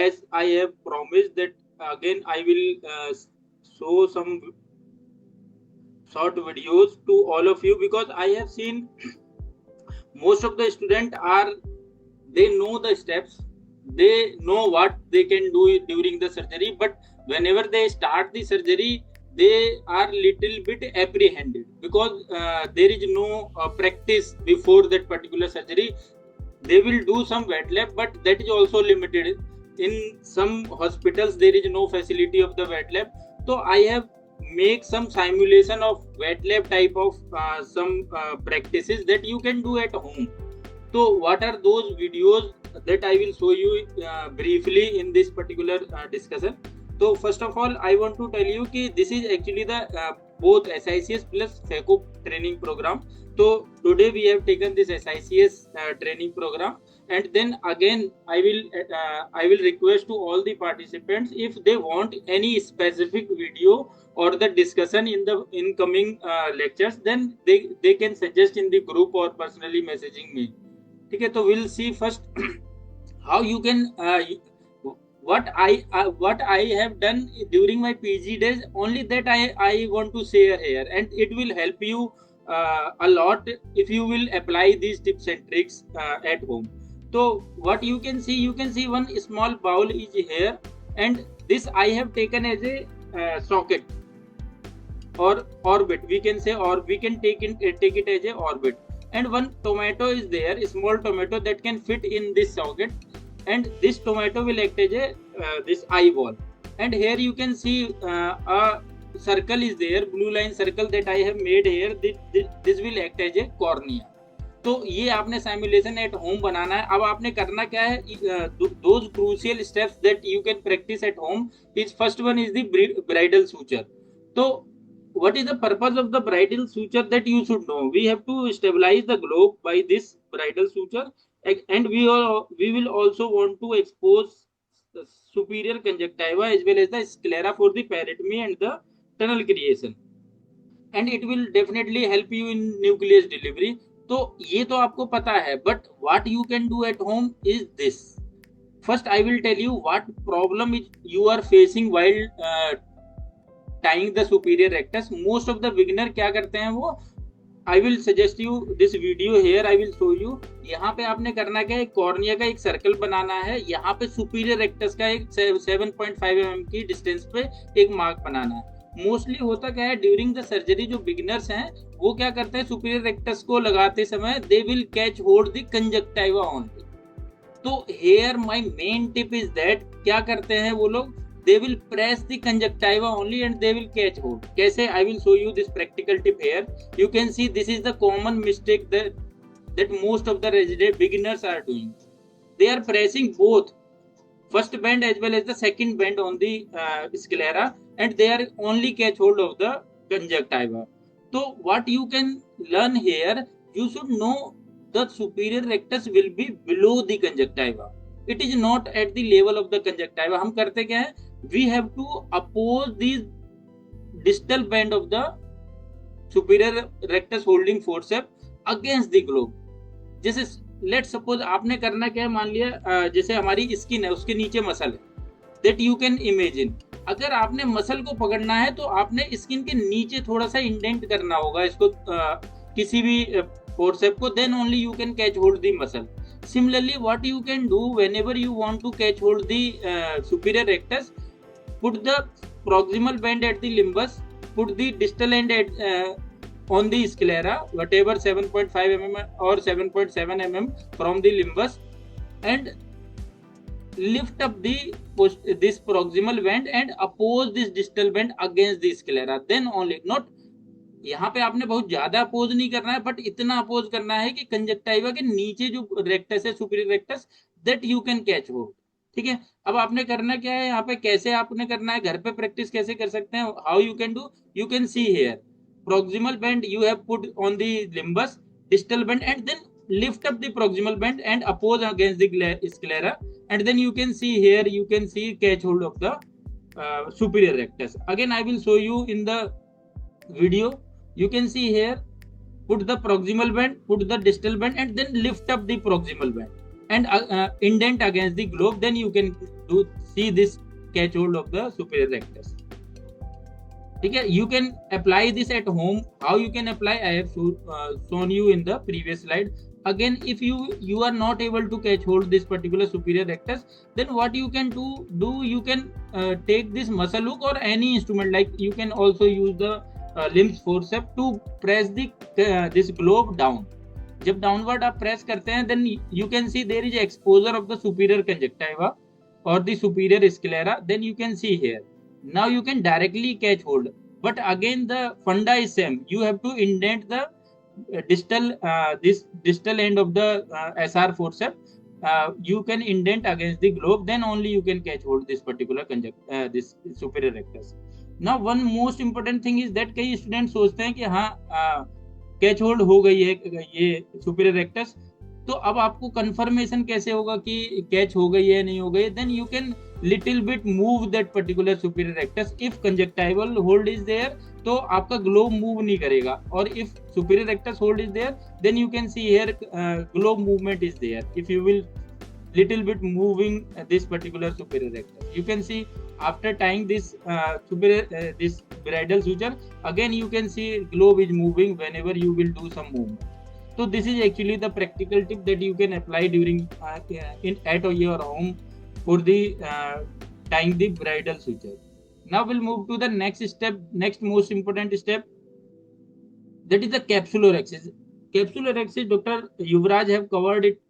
as I have promised that again I will show some short videos to all of you, because I have seen most of the students are, they know the steps, they know what they can do during the surgery, but whenever they start the surgery they are little bit apprehended, because there is no practice before that particular surgery. They will do some wet lab, but that is also limited. In some hospitals there is no facility of the wet lab, so I have make some simulation of wet lab type of some practices that you can do at home. So what are those videos that I will show you briefly in this particular discussion. So first of all, I want to tell you that this is actually the both SICS plus FECO training program. So today we have taken this SICS training program, and then again I will request to all the participants, if they want any specific video or the discussion in the incoming lectures, then they can suggest in the group or personally messaging me. Okay, so we'll see first how you can what I have done during my PG days. Only that I want to share here, and it will help you a lot if you will apply these tips and tricks at home. So what you can see one small bowl is here, and this I have taken as a socket or orbit. We can say, or we can take it as a orbit. And one tomato is there, a small tomato that can fit in this socket, and this tomato will act as a this eyeball. And here you can see a circle is there, blue line circle that I have made here. This will act as a cornea. तो ये आपने simulation at home बनाना है. अब आपने करना क्या है, those crucial steps that you can practice at home is, first one is the bridal suture. So what is the purpose of the bridal suture that you should know? We have to stabilize the globe by this bridal suture, and we will also want to expose the superior conjunctiva as well as the sclera for the peritomy and the tunnel creation, and it will definitely help you in nucleus delivery. तो ये तो आपको पता है, but what you can do at home is this. First I will tell you what problem you are facing while tying the superior rectus. Most of the beginner क्या करते हैं, वो I will suggest you this video here. I will show you. यहाँ पे आपने करना क्या है, कॉर्निया का एक सर्कल बनाना है, यहाँ पे सुपीरियर रेक्टस का एक 7.5 mm की डिस्टेंस पे एक मार्क बनाना है. मोस्टली होता क्या है, ड्यूरिंग द सर्जरी जो बिगिनर्स हैं वो क्या करते हैं, सुपीरियर रेक्टस को लगाते समय they will catch hold the conjunctiva only. तो here my main tip is that, क्या करते हैं वो लोग, they will press the conjunctiva only and they will catch hold. कैसे? I will show you this practical tip here. You can see this is the common mistake that most of the resident beginners are doing. They are pressing both first band as well as the second band on the sclera, and they are only catch hold of the conjunctiva. So what you can learn here, you should know the superior rectus will be below the conjunctiva. It is not at the level of the conjunctiva. हम करते क्या है, we have to oppose the distal band of the superior rectus holding forceps against the globe. जैसे let's suppose आपने करना क्या है, मान लिया जैसे हमारी स्किन है, उसके नीचे मसल है, that you can imagine. अगर आपने मसल को पकड़ना है तो आपने स्किन के नीचे थोड़ा सा इंडेंट करना होगा इसको किसी भी forceps को, then only you can catch hold the muscle. Similarly, what you can do whenever you want to catch hold the superior rectus, put the proximal band at the limbus, put the distal end at on the sclera, whatever 7.5 mm or 7.7 mm from the limbus, and lift up this proximal band and oppose this distal band against the sclera. Then only, not यहाँ पे आपने बहुत ज्यादा oppose नहीं करना है, but इतना oppose करना है कि कंजक्टिवा के नीचे जो रेक्टस है, superior rectus, that you can catch hold. ठीक है. अब आपने करना क्या है, यहाँ पे कैसे आपने करना है, घर पे प्रैक्टिस कैसे कर सकते हैं, how you can do, you can see here proximal band you have put on the limbus, distal band, and then lift up the proximal band and oppose against the sclera, and then you can see here, you can see catch hold of the superior rectus. Again I will show you in the video. You can see here, put the proximal band, put the distal band, and then lift up the proximal band. and indent against the globe, then you can see this catch hold of the superior rectus. ठीक है, you can apply this at home. How you can apply, I have shown you in the previous slide. Again, if you are not able to catch hold this particular superior rectus, then what you can do you can take this muscle hook or any instrument, like you can also use the limbs forceps to press the this globe down. जब downward आप press करते हैं, then you can see there is exposure of the superior conjunctiva और the superior sclera, then you can see here. Now you can directly catch hold, but again the funda is same. You have to indent the this distal end of the SR forceps. You can indent against the globe, then only you can catch hold this particular this superior rectus. Now one most important thing is that कई student सोचते हैं कि हाँ catch hold हो गई है ये superior rectus, तो अब आपको कंफर्मेशन कैसे होगा कि कैच हो गई है नहीं हो गई? Then you can little bit move that particular superior rectus. If conjunctival hold is there तो आपका ग्लोब मूव नहीं करेगा, और if superior rectus hold is there then you can see here globe movement is there. If you will little bit moving this particular superior rectus, you can see after tying this this bridal suture, again you can see globe is moving whenever you will do some movement. So this is actually the practical tip that you can apply during at your home for the tying the bridal suture. Now we'll move to the next step, next most important step, that is the capsulorhexis. Capsulorhexis, Dr. Yuvraj have covered it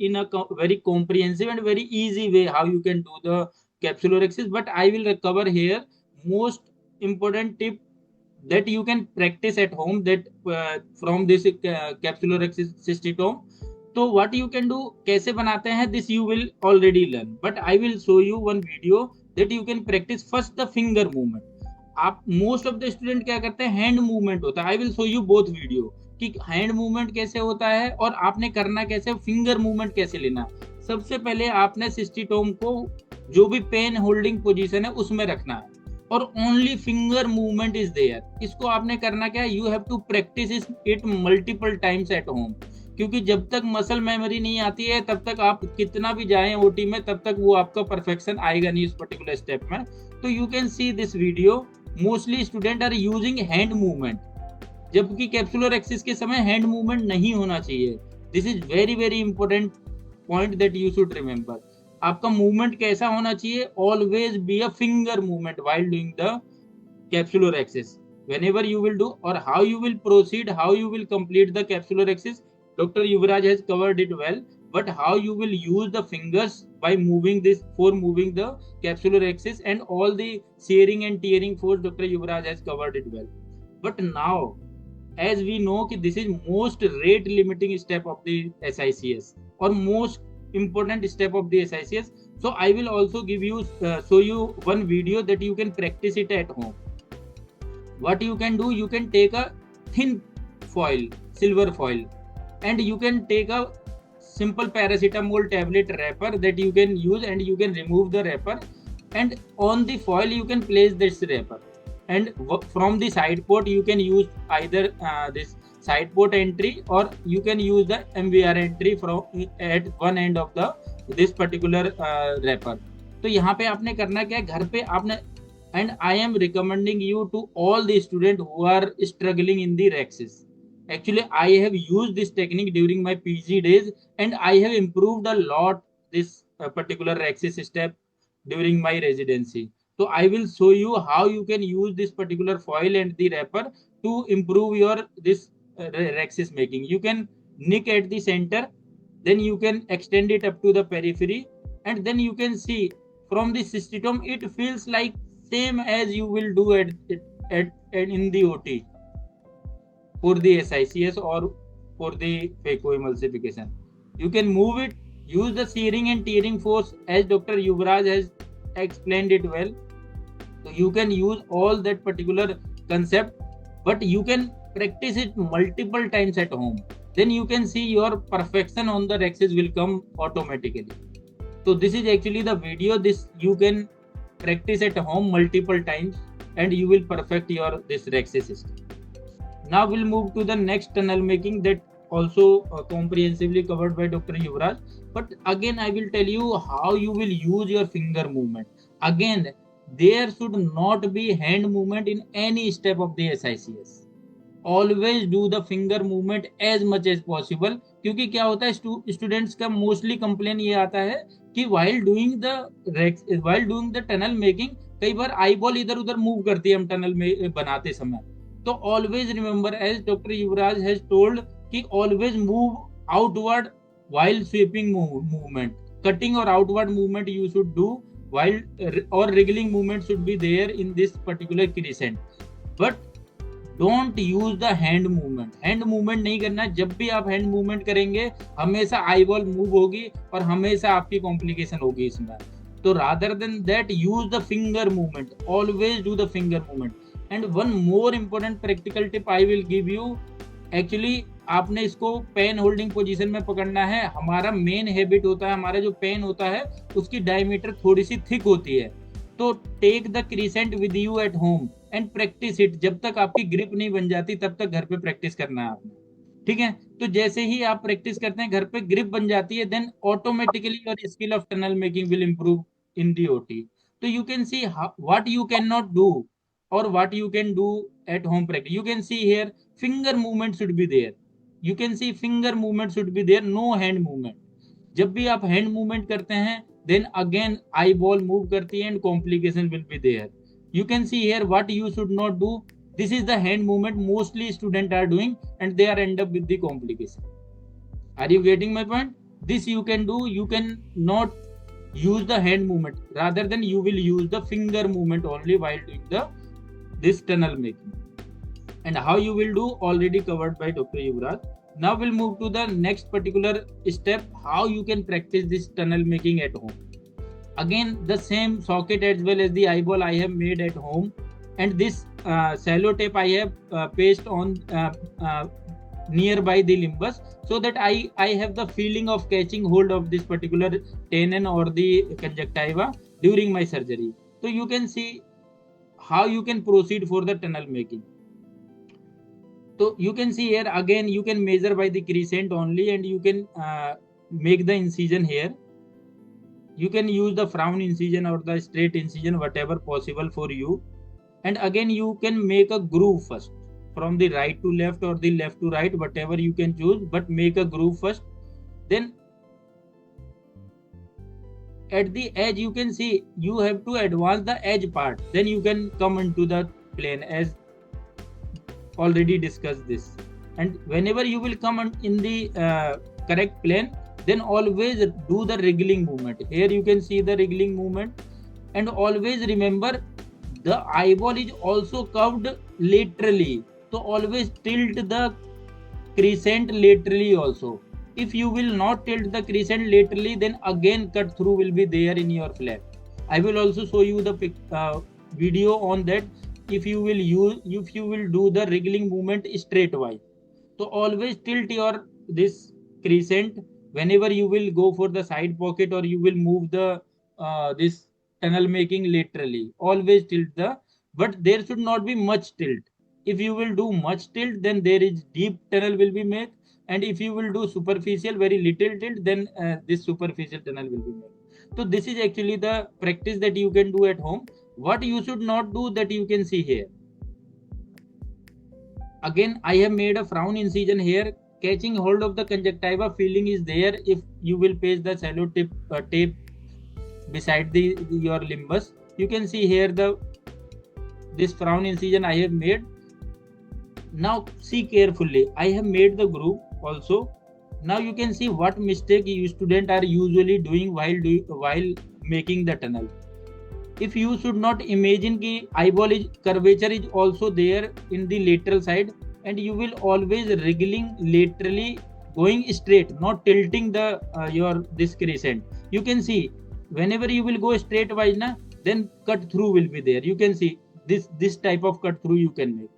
in a very comprehensive and very easy way how you can do the capsulorhexis, but I will cover here most important tip that you can practice at home, that from this capsulorhexis cystitome. तो what you can do, कैसे बनाते हैं, this you will already learn, but I will show you one video that you can practice. First the finger movement. आप most of the student क्या करते हैं, hand movement होता है. I will show you both video कि hand movement कैसे होता है और आपने करना कैसे, फिंगर मूवमेंट कैसे लेना. सबसे पहले आपने सिस्टिटोम को जो भी पेन होल्डिंग पोजीशन है उसमें रखना है, और only finger movement is there. इसको आपने करना क्या है, you have to practise it multiple times at home, क्योंकि जब तक मसल मेमोरी नहीं आती है तब तक आप कितना भी जाएं ओटी में, तब तक वो आपका परफेक्शन आएगा नहीं इस पर्टिकुलर स्टेप में. तो you can see this video. Mostly student are using hand movement, जबकि कैप्सुलरहैक्सिस के समय हैंड मूवमेंट नहीं होना चाहिए. This is very very important point that you should remember. आपका मूवमेंट कैसा होना चाहिए, always be a finger movement while doing the capsulorhexis whenever you will do, or how you will proceed, how you will complete the capsulorhexis. Dr. Yuvraj has covered it well, but how you will use the fingers by moving this, for moving the capsulorhexis, and all the shearing and tearing force, Dr. Yuvraj has covered it well. But now, as we know कि this is most rate limiting step of the SICS, or most important step of the SICS. So I will also give you show you one video that you can practice it at home. What you can do, you can take a thin foil, silver foil, and you can take a simple paracetamol tablet wrapper that you can use, and you can remove the wrapper, and on the foil you can place this wrapper. And from the side port you can use either this side port entry, or you can use the MVR entry from at one end of the this particular wrapper. तो यहाँ पे आपने करना क्या है, घर पे आपने, and I am recommending you to all the students who are struggling in the rhexis. Actually I have used this technique during my PG days, and I have improved a lot this particular rhexis step during my residency. So I will show you how you can use this particular foil and the wrapper to improve your this rhexis making. You can nick at the center, then you can extend it up to the periphery, and then you can see from the cystitome it feels like same as you will do at in the OT for the SICS or for the phacoemulsification. You can move it, use the shearing and tearing force as Dr. Yuvraj has explained it well. So you can use all that particular concept, but you can practice it multiple times at home. Then you can see your perfection on the rhexis will come automatically. So this is actually the video. This you can practice at home multiple times, and you will perfect your this rhexis system. Now we'll move to the next tunnel making, that also comprehensively covered by Dr. Yuvraj. But again, I will tell you how you will use your finger movement. Again, there should not be hand movement in any step of the SICS. Always do the finger movement as much as possible, क्योंकि क्या होता है students का mostly complain ये आता है कि while doing the tunnel making कई बार आई बॉल इधर उधर मूव करती है हम टनल में बनाते समय। तो always remember as doctor Yuvraj has told कि always move outward while sweeping movement, cutting or outward movement you should do while or wriggling movement should be there in this particular crescent, but don't use the hand movement. Hand movement नहीं करना। जब भी आप hand movement करेंगे हमेशा eye ball move होगी और हमेशा आपकी कॉम्प्लिकेशन होगी इसमें। तो rather than that use the finger movement, always do the finger movement. And one more important practical tip I will give you. Actually आपने इसको पेन होल्डिंग पोजीशन में पकड़ना है। हमारा मेन हैबिट होता है, हमारा जो पेन होता है उसकी डायमीटर थोड़ी सी थिक होती है। तो take the crescent with you at home and practise it. जब तक आपकी ग्रिप नहीं बन जाती तब तक घर पे प्रैक्टिस करना है आपने, ठीक है। तो जैसे ही आप प्रैक्टिस करते हैं घर पे ग्रिप बन जाती है, then automatically your skill of tunnel making will improve in the OT. तो you can see what you can not do और what you can do at home practice. You can see here finger movement should be there. You can see finger movement should be there, no hand movement. जब भी आप hand movement करते हैं then again eye ball move करती है and complication will be there. You can see here what you should not do. This is the hand movement mostly students are doing and they are end up with the complication. Are you getting my point? This you can do. You can not use the hand movement, rather than you will use the finger movement only while doing this tunnel making. And how you will do already covered by Dr. Yuvraj. Now we'll move to the next particular step, how you can practice this tunnel making at home. Again, the same socket as well as the eyeball I have made at home, and this shallow tape I have pasted on nearby the limbus, so that I have the feeling of catching hold of this particular tenon or the conjunctiva during my surgery. So you can see how you can proceed for the tunnel making. So you can see here again you can measure by the crescent only, and you can make the incision here. You can use the frown incision or the straight incision, whatever possible for you. And again you can make a groove first, from the right to left or the left to right, whatever you can choose, but make a groove first. Then at the edge you can see you have to advance the edge part, then you can come into the plane as already discussed this. And whenever you will come in the correct plane, then always do the wriggling movement. Here you can see the wriggling movement. And always remember the eyeball is also curved laterally, so always tilt the crescent laterally also. If you will not tilt the crescent laterally, then again cut through will be there in your flap. I will also show you the video on that. If you will do the wriggling movement straight wise, so always tilt your this crescent whenever you will go for the side pocket or you will move the this tunnel making laterally. Always tilt but there should not be much tilt. If you will do much tilt, then there is deep tunnel will be made, and if you will do superficial very little tilt, then this superficial tunnel will be made. So this is actually the practice that you can do at home. What you should not do, that you can see here. Again I have made a frown incision here, catching hold of the conjunctiva feeling is there. If you will paste the shallow tape beside your limbus, you can see here this frown incision I have made. Now see carefully, I have made the groove also. Now you can see what mistake you students are usually doing while making the tunnel. If you should not imagine ki eyeball is curvature is also there in the lateral side, and you will always wriggling laterally, going straight, not tilting the your this crescent. You can see whenever you will go straight wise na, then cut through will be there. You can see this type of cut through you can make.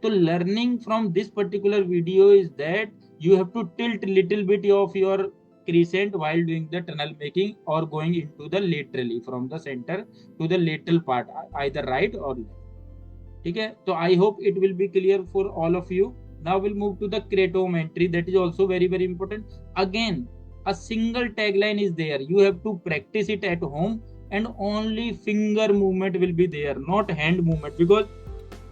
So learning from this particular video is that you have to tilt little bit of your crescent while doing the tunnel making, or going into the laterally from the center to the lateral part, either right or left. Okay, so I hope it will be clear for all of you. Now we'll move to the cratom entry. That is also very important. Again, a single tagline is there. You have to practice it at home, and only finger movement will be there, not hand movement. Because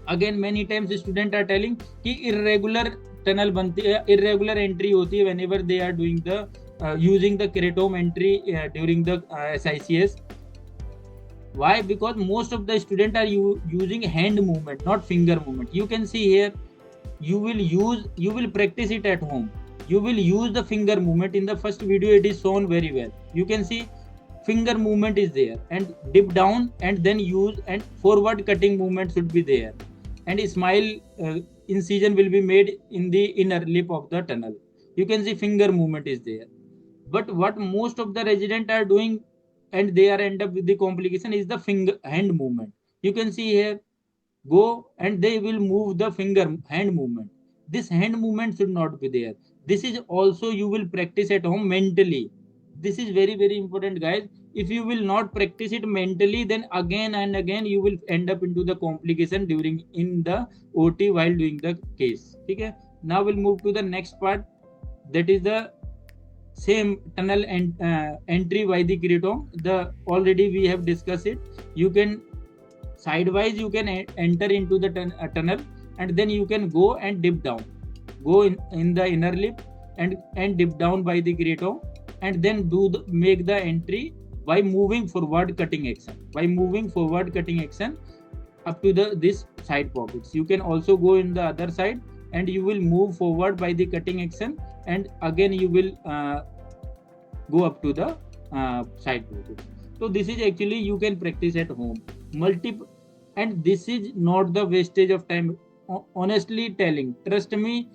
again many times students are telling कि irregular tunnel बनती है, irregular entry होती है whenever they are doing the using the keratome entry during the SICS. Why? Because most of the students are using hand movement, not finger movement. You can see here, you will practice it at home. You will use the finger movement. In the first video it is shown very well. You can see finger movement is there, and dip down and then use, and forward cutting movement should be there, and a smile incision will be made in the inner lip of the tunnel. You can see finger movement is there. But what most of the residents are doing, and they are end up with the complication, is the finger hand movement. You can see here, go and they will move the finger hand movement. This hand movement should not be there. This is also you will practice at home mentally. This is very very important, guys. If you will not practice it mentally, then again and again you will end up into the complication during in the OT while doing the case. Okay, now we'll move to the next part, that is the same tunnel and entry by the keratome. The already we have discussed it. You can sidewise you can enter into the tunnel, and then you can go and dip down, go in the inner lip and dip down by the keratome, and then make the entry by moving forward cutting action, up to this side pockets. You can also go in the other side, and you will move forward by the cutting action, and again you will go up to the side pockets. So this is actually you can practice at home multiple, and this is not the wastage of time. Honestly telling, trust me,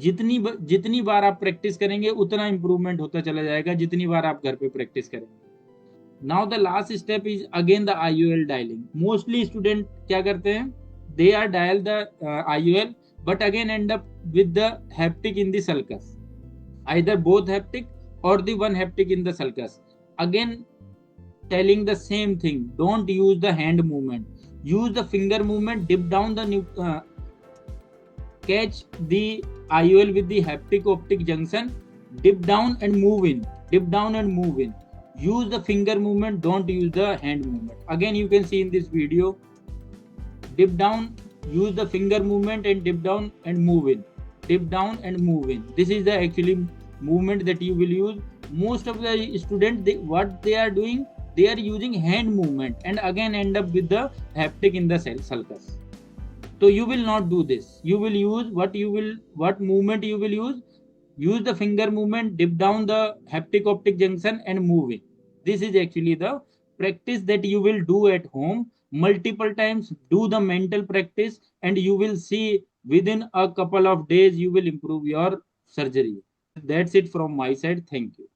जितनी बार आप practice करेंगे उतना improvement होता चला जाएगा, जितनी बार आप घर पे प्रैक्टिस करेंगे. Now the last step is again the IOL dialling. Mostly student क्या करते हैं, they are dial the IOL but again end up with the haptic in the sulcus, either both haptic or the one haptic in the sulcus. Again telling the same thing, don't use the hand movement, use the finger movement. Dip down the catch the IOL with the haptic optic junction, dip down and move in, dip down and move in. Use the finger movement, don't use the hand movement. Again you can see in this video, dip down, use the finger movement, and dip down and move in, dip down and move in. This is the actually movement that you will use. Most of the students, what they are doing, they are using hand movement, and again end up with the haptic in the sulcus. So you will not do this. You will use what movement you will use. Use the finger movement, dip down the haptic optic junction and move in. This is actually the practice that you will do at home multiple times. Do the mental practice, and you will see within a couple of days you will improve your surgery. That's it from my side. Thank you.